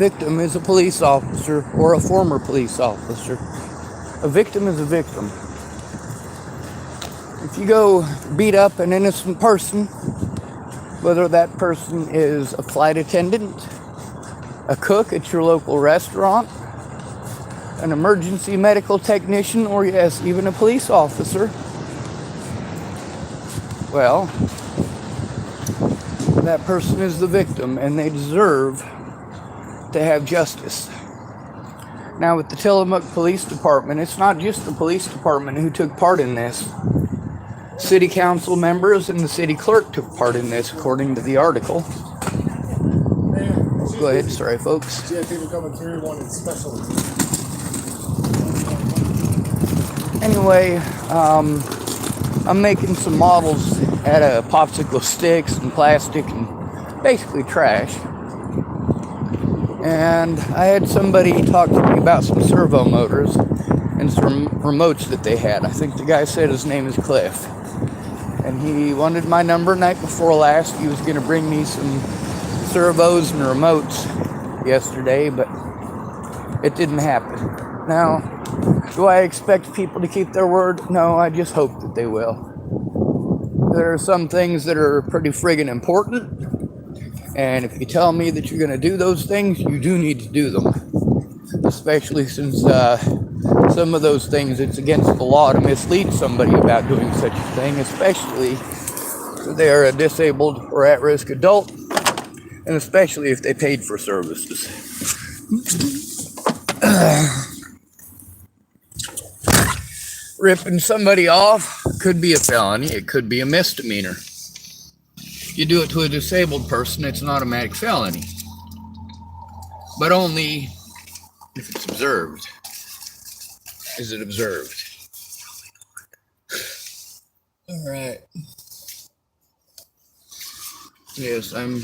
Victim is a police officer or a former police officer. A victim is a victim. If you go beat up an innocent person, whether that person is a flight attendant, a cook at your local restaurant, an emergency medical technician, or yes, even a police officer, well, that person is the victim and they deserve to have justice. Now with the Tillamook Police Department, it's not just the police department who took part in this. City council members and the city clerk took part in this, according to the article. Go ahead, sorry folks. Yeah, people coming through wanted special. Anyway, I'm making some models out of popsicle sticks and plastic and basically trash. And I had somebody talk to me about some servo motors and some remotes that they had. I think the guy said his name is Cliff. And he wanted my number night before last. He was going to bring me some servos and remotes yesterday, but it didn't happen. Now, do I expect people to keep their word? No, I just hope that they will. There are some things that are pretty friggin' important. And if you tell me that you're going to do those things, you do need to do them. Especially since some of those things, it's against the law to mislead somebody about doing such a thing, especially if they are a disabled or at-risk adult, and especially if they paid for services. Ripping somebody off could be a felony, it could be a misdemeanor. You do it to a disabled person, it's an automatic felony. But only if it's observed. Is it observed? Alright. Yes, I'm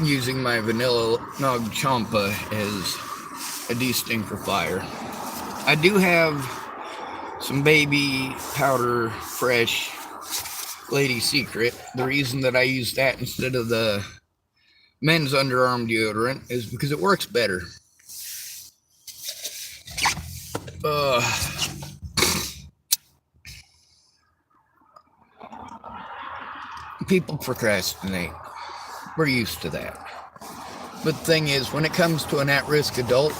using my vanilla nog champa as a de-stinker fire. I do have some baby powder fresh Lady Secret. The reason that I use that instead of the men's underarm deodorant is because it works better. People procrastinate. We're used to that. But the thing is, when it comes to an at-risk adult,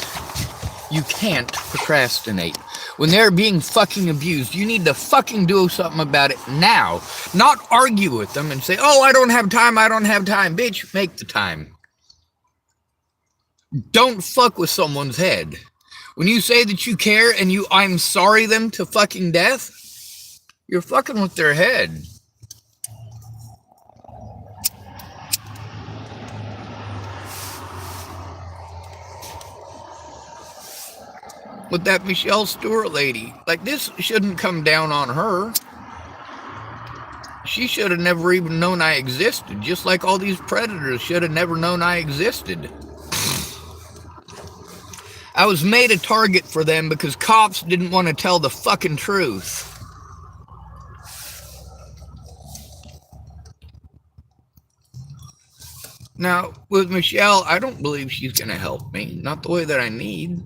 you can't procrastinate. When they're being fucking abused, you need to fucking do something about it now. Not argue with them and say, oh, I don't have time, I don't have time. Bitch, make the time. Don't fuck with someone's head. When you say that you care and I'm sorry them to fucking death, you're fucking with their head. With that Michelle Stewart lady, like, this shouldn't come down on her. She should have never even known I existed, just like all these predators should have never known I existed. I was made a target for them because cops didn't want to tell the fucking truth. Now, with Michelle, I don't believe she's going to help me. Not the way that I need.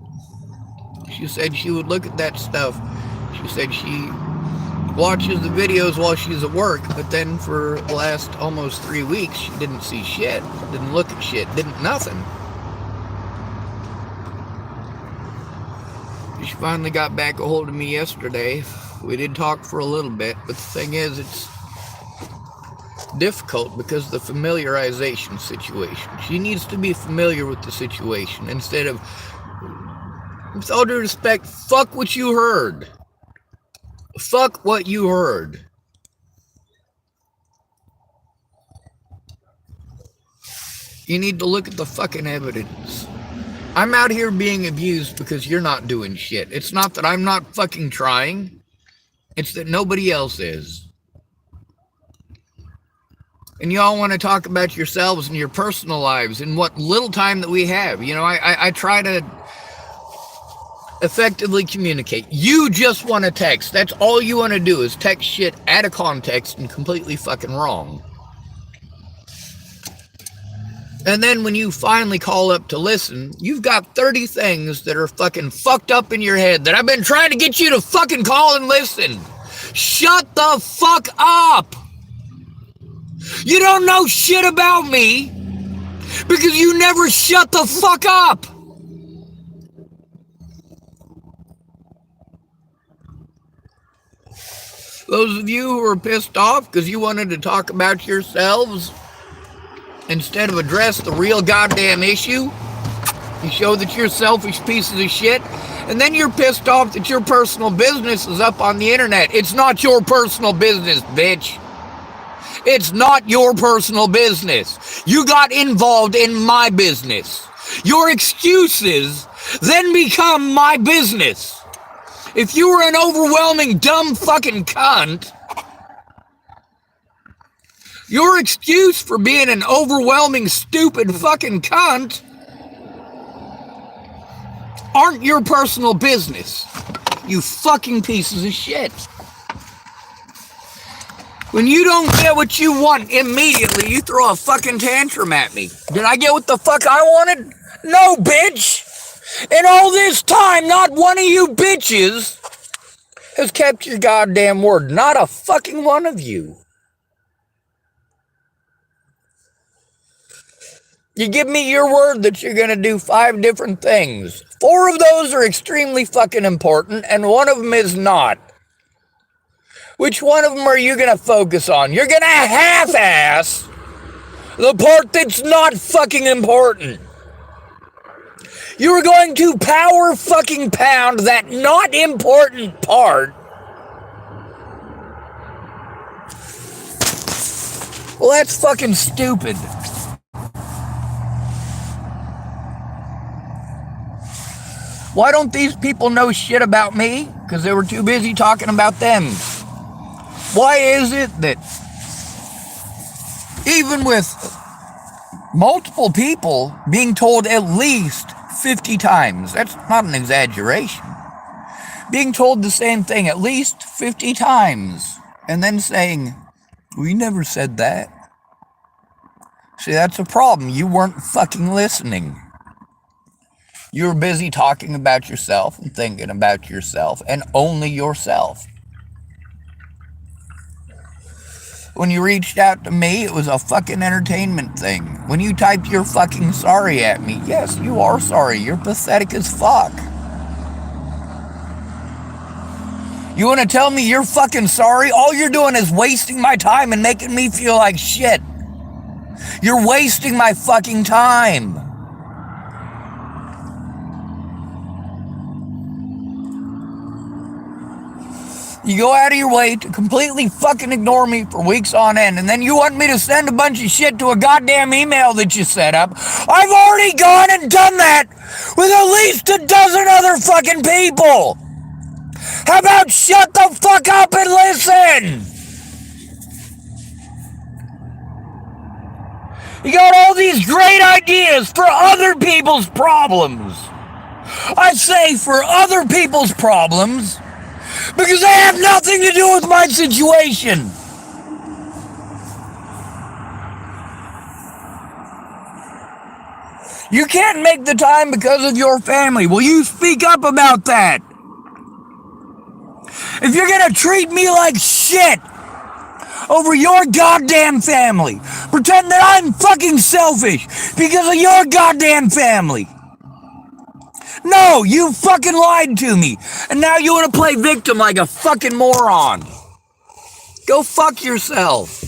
She said she would look at that stuff. She said she watches the videos while she's at work, but then for the last almost 3 weeks, she didn't see shit. Didn't look at shit. Didn't nothing. She finally got back a hold of me yesterday. We did talk for a little bit, but the thing is, it's difficult because of the familiarization situation. She needs to be familiar with the situation instead of, with all due respect, fuck what you heard. Fuck what you heard. You need to look at the fucking evidence. I'm out here being abused because you're not doing shit. It's not that I'm not fucking trying. It's that nobody else is. And y'all want to talk about yourselves and your personal lives and what little time that we have. You know, I try to effectively communicate. You just want to text. That's all you want to do is text shit out of context and completely fucking wrong. And then when you finally call up to listen, you've got 30 things that are fucking fucked up in your head that I've been trying to get you to fucking call and listen. Shut the fuck up! You don't know shit about me because you never shut the fuck up! Those of you who are pissed off because you wanted to talk about yourselves instead of address the real goddamn issue, you show that you're selfish pieces of shit, and then you're pissed off that your personal business is up on the internet. It's not your personal business, bitch. It's not your personal business. You got involved in my business. Your excuses then become my business. If you were an overwhelming dumb fucking cunt, your excuse for being an overwhelming stupid fucking cunt aren't your personal business. You fucking pieces of shit. When you don't get what you want immediately, you throw a fucking tantrum at me. Did I get what the fuck I wanted? No, bitch! In all this time, not one of you bitches has kept your goddamn word. Not a fucking one of you. You give me your word that you're going to do 5 different things. 4 of those are extremely fucking important, and 1 of them is not. Which one of them are you going to focus on? You're going to half-ass the part that's not fucking important. You are going to power fucking pound that not important part. Well, that's fucking stupid. Why don't these people know shit about me? Because they were too busy talking about them. Why is it that even with multiple people being told at least 50 times, that's not an exaggeration, being told the same thing at least 50 times, and then saying, we never said that. See, that's a problem. You weren't fucking listening. You were busy talking about yourself and thinking about yourself and only yourself. When you reached out to me, it was a fucking entertainment thing. When you typed your fucking sorry at me, yes, you are sorry. You're pathetic as fuck. You want to tell me you're fucking sorry? All you're doing is wasting my time and making me feel like shit. You're wasting my fucking time. You go out of your way to completely fucking ignore me for weeks on end, and then you want me to send a bunch of shit to a goddamn email that you set up. I've already gone and done that with at least a dozen other fucking people. How about shut the fuck up and listen? You got all these great ideas for other people's problems. I say for other people's problems because they have nothing to do with my situation. You can't make the time because of your family. Will you speak up about that? If you're gonna treat me like shit over your goddamn family, pretend that I'm fucking selfish because of your goddamn family. No, you fucking lied to me, and now you want to play victim like a fucking moron. Go fuck yourself.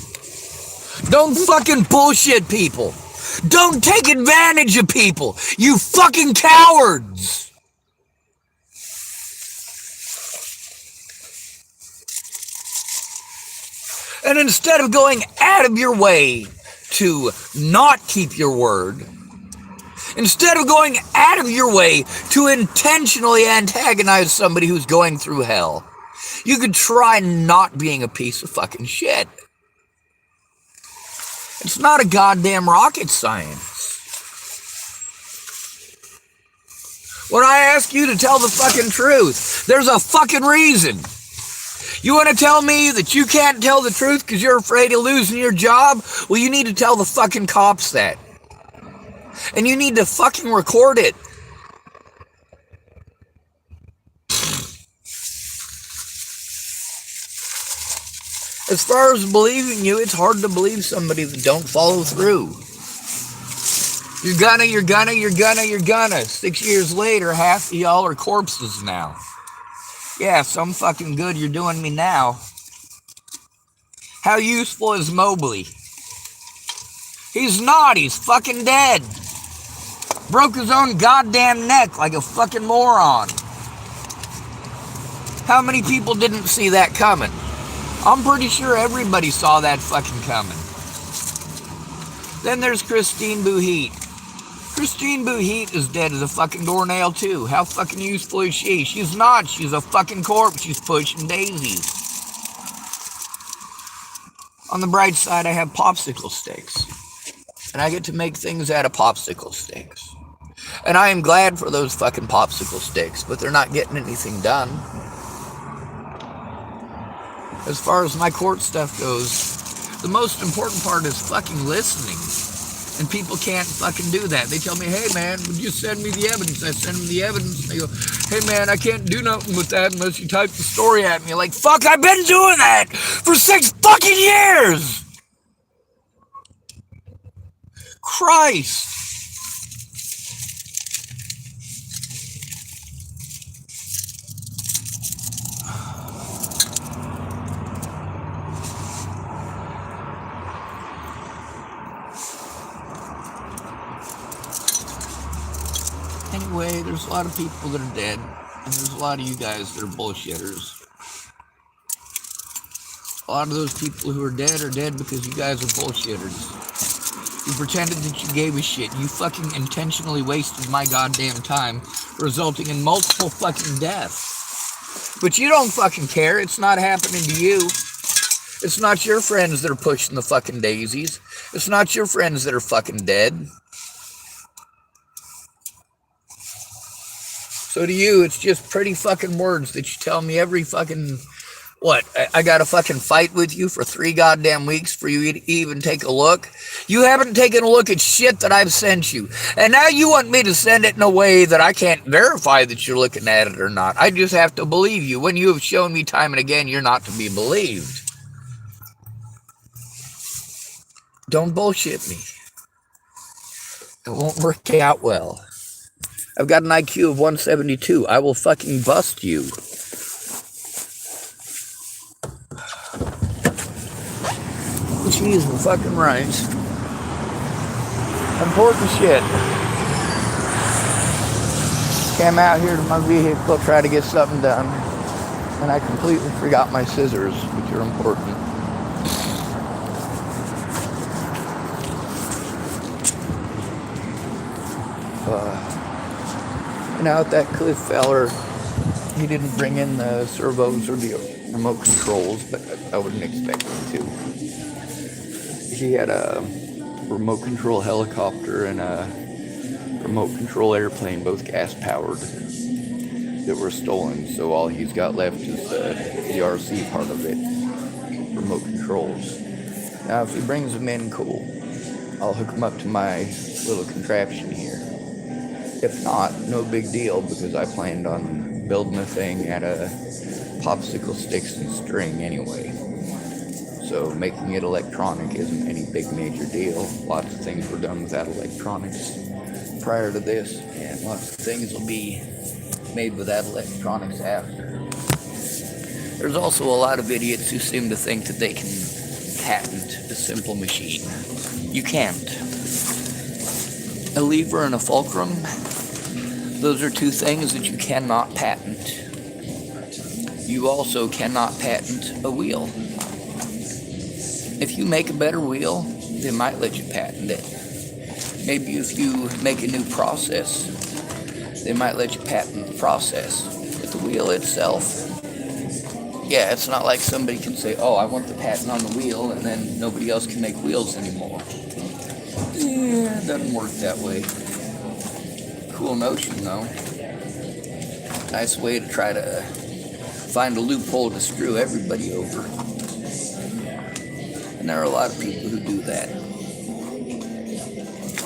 Don't fucking bullshit people. Don't take advantage of people, you fucking cowards. And instead of going out of your way to not keep your word, instead of going out of your way to intentionally antagonize somebody who's going through hell, you could try not being a piece of fucking shit. It's not a goddamn rocket science. When I ask you to tell the fucking truth, there's a fucking reason. You want to tell me that you can't tell the truth because you're afraid of losing your job? Well, you need to tell the fucking cops that. And you need to fucking record it. As far as believing you, it's hard to believe somebody that don't follow through. You're gonna. 6 years later, half of y'all are corpses now. Yeah, some fucking good you're doing me now. How useful is Mobley? He's not, he's fucking dead. Broke his own goddamn neck like a fucking moron. How many people didn't see that coming? I'm pretty sure everybody saw that fucking coming. Then there's Christine Bouhit. Christine Bouhit is dead as a fucking doornail too. How fucking useful is she? She's not. She's a fucking corpse. She's pushing daisies. On the bright side, I have popsicle sticks. And I get to make things out of popsicle sticks. And I am glad for those fucking popsicle sticks, but they're not getting anything done. As far as my court stuff goes, the most important part is fucking listening. And people can't fucking do that. They tell me, hey man, would you send me the evidence? I send them the evidence. They go, hey man, I can't do nothing with that unless you type the story at me. Like, fuck, I've been doing that for 6 fucking years! Christ! Anyway, there's a lot of people that are dead, and there's a lot of you guys that are bullshitters. A lot of those people who are dead because you guys are bullshitters. You pretended that you gave a shit. You fucking intentionally wasted my goddamn time, resulting in multiple fucking deaths. But you don't fucking care. It's not happening to you. It's not your friends that are pushing the fucking daisies. It's not your friends that are fucking dead. So to you, it's just pretty fucking words that you tell me every fucking... What, I gotta fucking fight with you for 3 goddamn weeks for you to even take a look? You haven't taken a look at shit that I've sent you. And now you want me to send it in a way that I can't verify that you're looking at it or not. I just have to believe you when you have shown me time and again you're not to be believed. Don't bullshit me. It won't work out well. I've got an IQ of 172. I will fucking bust you. Jeez, we're fucking right. Important shit. Came out here to my vehicle, try to get something done, and I completely forgot my scissors, which are important. And out that Cliff feller, he didn't bring in the servos or the remote controls, but I wouldn't expect him to. He had a remote control helicopter and a remote control airplane, both gas powered, that were stolen. So all he's got left is the RC part of it, remote controls. Now if he brings them in, cool. I'll hook them up to my little contraption here. If not, no big deal, because I planned on building a thing out of popsicle sticks and string anyway. So making it electronic isn't any big major deal. Lots of things were done without electronics prior to this, and lots of things will be made without electronics after. There's also a lot of idiots who seem to think that they can patent a simple machine. You can't. A lever and a fulcrum, those are 2 things that you cannot patent. You also cannot patent a wheel. If you make a better wheel, they might let you patent it. Maybe if you make a new process, they might let you patent the process. But the wheel itself, yeah, it's not like somebody can say, oh, I want the patent on the wheel, and then nobody else can make wheels anymore. Yeah, it doesn't work that way. Cool notion, though. Nice way to try to find a loophole to screw everybody over. And there are a lot of people who do that.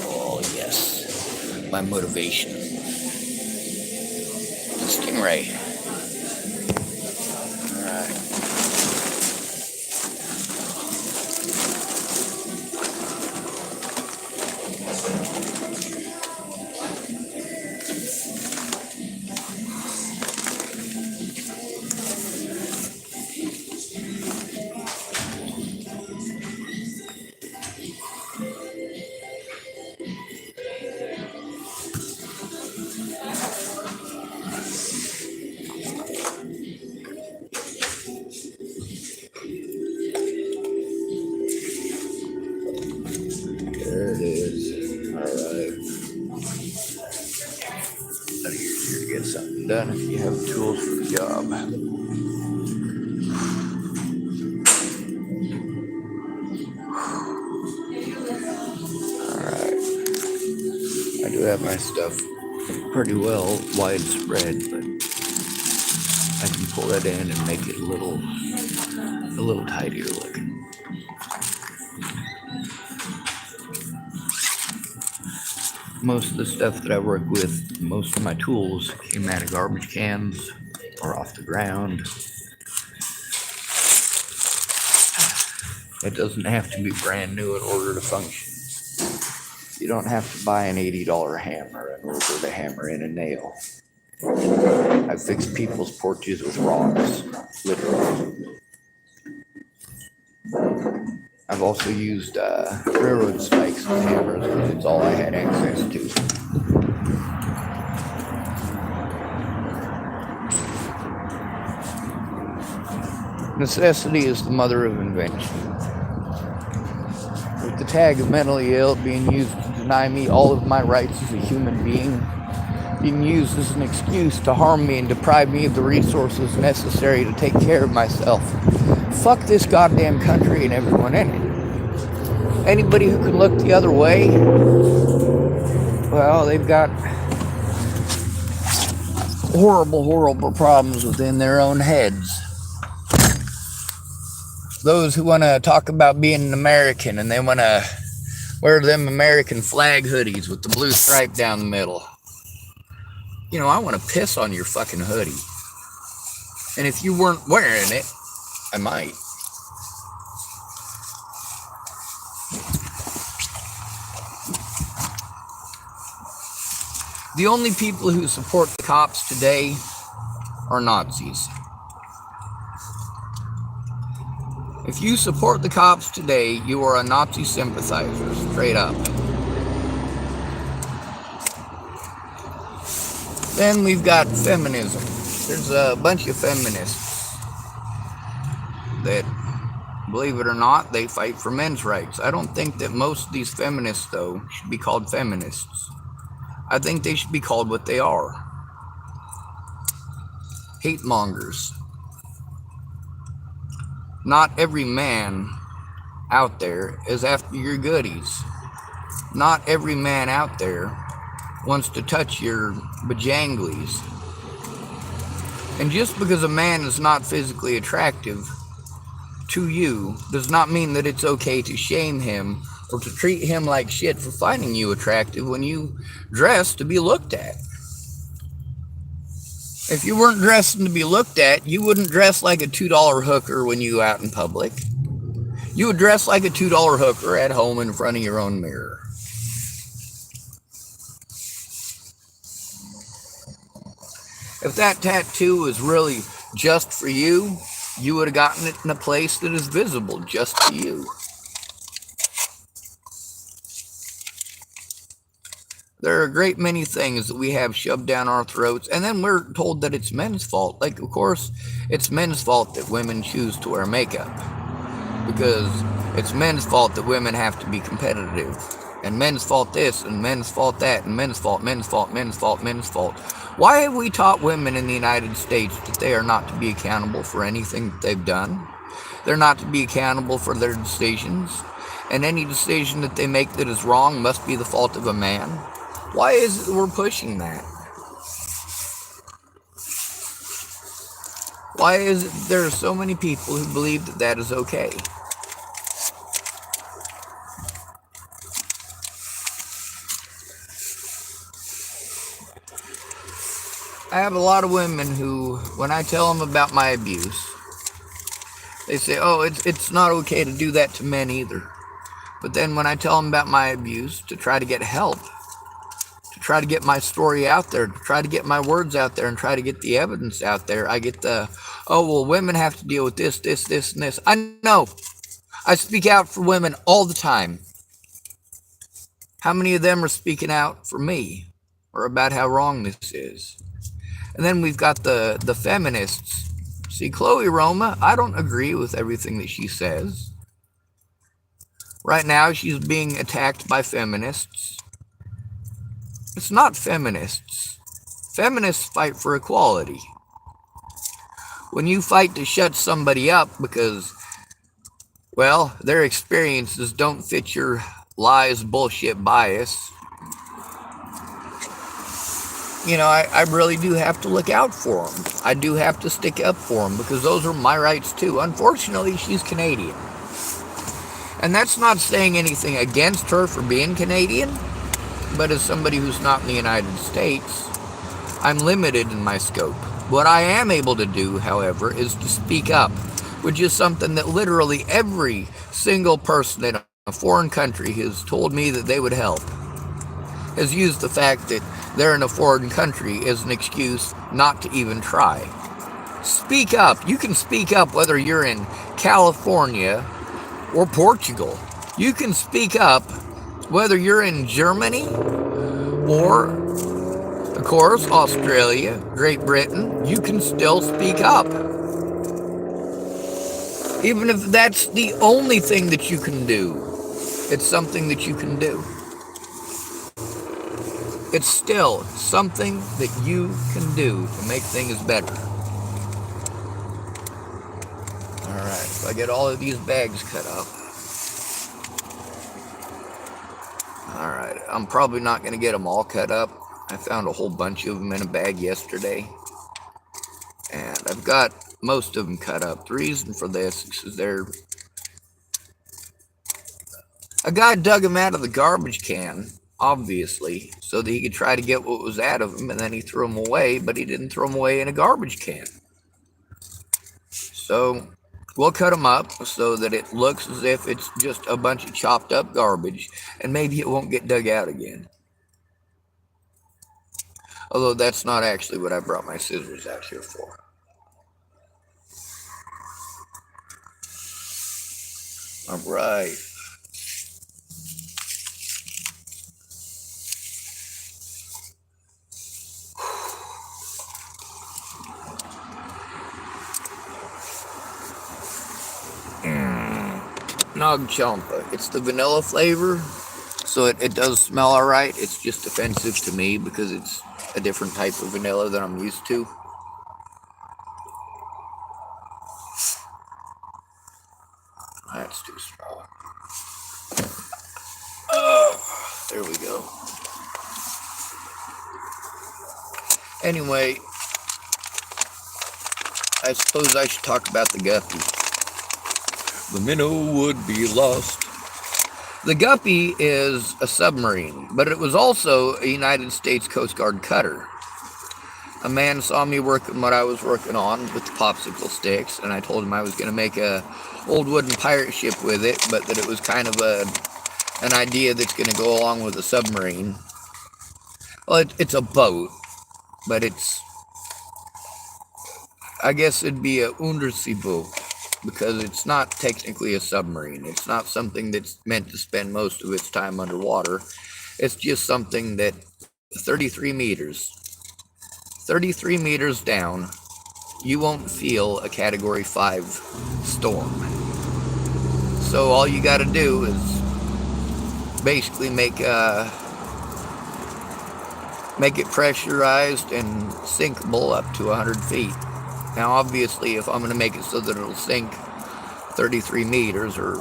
Oh, yes. my motivation. Stingray. Alright. There it is. Alright. A lot easier to get something done if you have tools for the job. Alright. I do have my stuff pretty well widespread, but I can pull that in and make it a little tidier looking. Most of the stuff that I work with, most of my tools came out of garbage cans or off the ground. It doesn't have to be brand new in order to function. You don't have to buy an $80 hammer in order to hammer in a nail. I've fixed people's porches with rocks, literally. I've also used railroad spikes with hammers because it's all I had access to. Necessity is the mother of invention. With the tag of mentally ill being used to deny me all of my rights as a human being, being used as an excuse to harm me and deprive me of the resources necessary to take care of myself. Fuck this goddamn country and everyone in it. Anybody who can look the other way, well, they've got horrible, horrible problems within their own heads. Those who want to talk about being an American and they want to wear them American flag hoodies with the blue stripe down the middle. You know, I want to piss on your fucking hoodie. And if you weren't wearing it, I might. The only people who support the cops today are Nazis. If you support the cops today, you are a Nazi sympathizer, straight up. Then we've got feminism. There's a bunch of feminists that, believe it or not, they fight for men's rights. I don't think that most of these feminists, though, should be called feminists. I think they should be called what they are. Hate mongers. Not every man out there is after your goodies. Not every man out there wants to touch your bajanglies. And just because a man is not physically attractive to you does not mean that it's okay to shame him or to treat him like shit for finding you attractive when you dress to be looked at. If you weren't dressing to be looked at, you wouldn't dress like a $2 hooker when you out in public. You would dress like a $2 hooker at home in front of your own mirror. If that tattoo was really just for you, you would have gotten it in a place that is visible just to you. There are a great many things that we have shoved down our throats, and then we're told that it's men's fault. Like, of course, it's men's fault that women choose to wear makeup. Because it's men's fault that women have to be competitive. And men's fault this, and men's fault that, and men's fault, men's fault, men's fault, men's fault. Why have we taught women in the United States that they are not to be accountable for anything that they've done? They're not to be accountable for their decisions. And any decision that they make that is wrong must be the fault of a man. Why is it that we're pushing that? Why is it that there are so many people who believe that that is okay? I have a lot of women who, when I tell them about my abuse, they say, "Oh, it's not okay to do that to men either." But then when I tell them about my abuse, to try to get help, to try to get my story out there, to try to get my words out there, and try to get the evidence out there, I get the, "Oh, well, women have to deal with this, this, this, and this." I know. I speak out for women all the time. How many of them are speaking out for me or about how wrong this is? And then we've got the feminists. See, Chloe Roma, I don't agree with everything that she says. Right now, she's being attacked by feminists. It's not feminists. Feminists fight for equality. When you fight to shut somebody up because, well, their experiences don't fit your lies, bullshit, bias, you know, I really do have to look out for them. I do have to stick up for them because those are my rights too. Unfortunately, she's Canadian. And that's not saying anything against her for being Canadian, but as somebody who's not in the United States, I'm limited in my scope. What I am able to do, however, is to speak up, which is something that literally every single person in a foreign country has told me that they would help, has used the fact that they're in a foreign country as an excuse not to even try. Speak up. You can speak up whether you're in California or Portugal. You can speak up whether you're in Germany or, of course, Australia, Great Britain. You can still speak up. Even if that's the only thing that you can do, it's something that you can do. It's still something that you can do to make things better. Alright, if I get all of these bags cut up. Alright, I'm probably not going to get them all cut up. I found a whole bunch of them in a bag yesterday. And I've got most of them cut up. The reason for this is a guy dug them out of the garbage can, obviously, so that he could try to get what was out of them, and then he threw them away, but he didn't throw them away in a garbage can. So we'll cut them up so that it looks as if it's just a bunch of chopped up garbage, and maybe it won't get dug out again. Although that's not actually what I brought my scissors out here for. All right. Nog Champa. It's the vanilla flavor, so it does smell alright. It's just offensive to me because it's a different type of vanilla than I'm used to. That's too strong. Oh, there we go. Anyway, I suppose I should talk about the guppy. The minnow would be lost. The guppy is a submarine, but it was also a United States Coast Guard cutter. A man saw me working what I was working on with the popsicle sticks, and I told him I was going to make a old wooden pirate ship with it, but that it was kind of an idea that's going to go along with a submarine. Well, it's a boat, but I guess it'd be a undersea boat, because it's not technically a submarine. It's not something that's meant to spend most of its time underwater. It's just something that 33 meters down, you won't feel a Category 5 storm. So all you got to do is basically make it pressurized and sinkable up to 100 feet. Now, obviously, if I'm going to make it so that it'll sink 33 meters or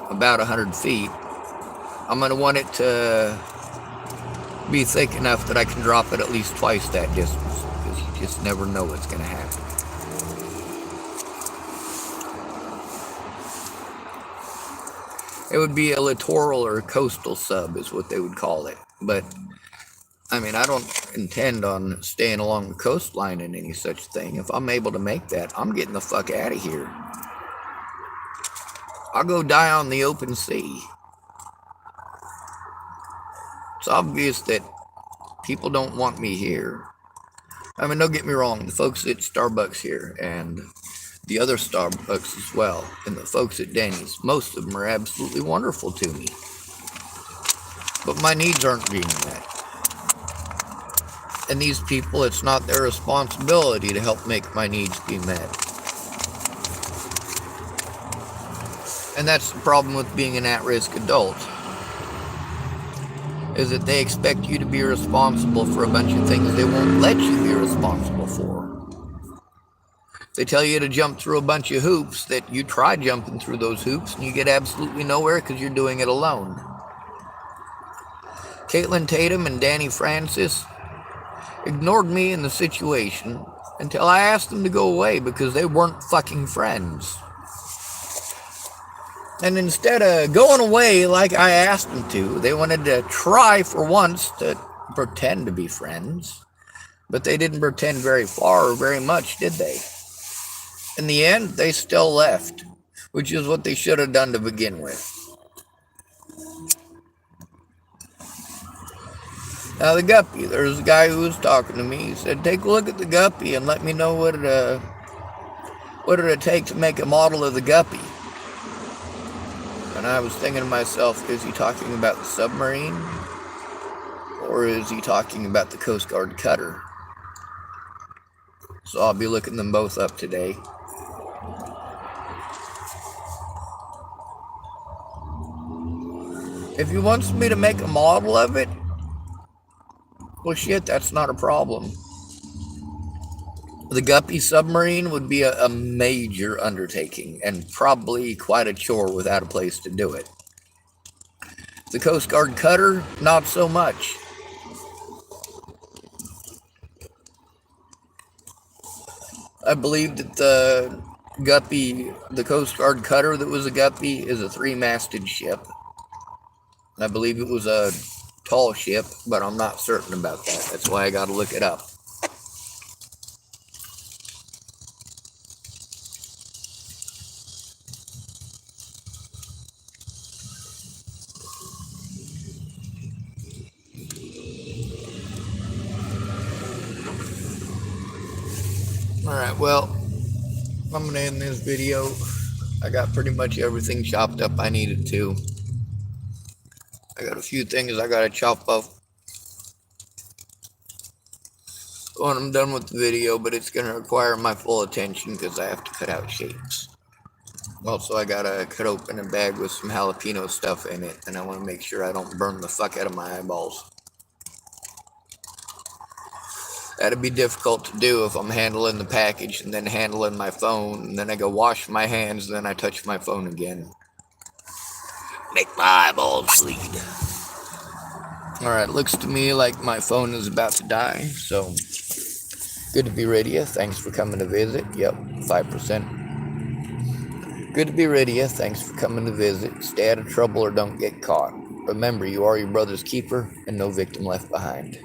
about 100 feet, I'm going to want it to be thick enough that I can drop it at least twice that distance, because you just never know what's going to happen. It would be a littoral or a coastal sub is what they would call it, but I mean, I don't intend on staying along the coastline in any such thing. If I'm able to make that, I'm getting the fuck out of here. I'll go die on the open sea. It's obvious that people don't want me here. I mean, don't get me wrong, the folks at Starbucks here and the other Starbucks as well, and the folks at Denny's, most of them are absolutely wonderful to me. But my needs aren't being met. And these people, it's not their responsibility to help make my needs be met. And that's the problem with being an at-risk adult, is that they expect you to be responsible for a bunch of things they won't let you be responsible for. They tell you to jump through a bunch of hoops that you try jumping through those hoops and you get absolutely nowhere because you're doing it alone. Caitlin Tatum and Danny Francis ignored me in the situation until I asked them to go away because they weren't fucking friends. And instead of going away like I asked them to, they wanted to try for once to pretend to be friends. But they didn't pretend very far or very much, did they? In the end, they still left, which is what they should have done to begin with. Now the guppy, there's a guy who was talking to me. He said, take a look at the guppy and let me know what it'd take to make a model of the guppy. And I was thinking to myself, is he talking about the submarine? Or is he talking about the Coast Guard cutter? So I'll be looking them both up today. If he wants me to make a model of it, well shit, that's not a problem. The guppy submarine would be a major undertaking and probably quite a chore without a place to do it. The Coast Guard cutter, not so much. I believe that the guppy, the Coast Guard cutter that was a guppy, is a 3-masted ship. I believe it was a tall ship, but I'm not certain about that. That's why I gotta look it up. Alright, well, I'm gonna end this video. I got pretty much everything chopped up I needed to. I got a few things I gotta chop up when I'm done with the video, but it's gonna require my full attention because I have to cut out shapes. Also, I gotta cut open a bag with some jalapeno stuff in it, and I want to make sure I don't burn the fuck out of my eyeballs. That'd be difficult to do if I'm handling the package and then handling my phone, and then I go wash my hands, and then I touch my phone again. Make my eyeballs bleed. Alright, looks to me like my phone is about to die, so good to be rid of you. Thanks for coming to visit. Yep, 5%. Good to be rid of you. Thanks for coming to visit. Stay out of trouble or don't get caught. Remember, you are your brother's keeper and no victim left behind.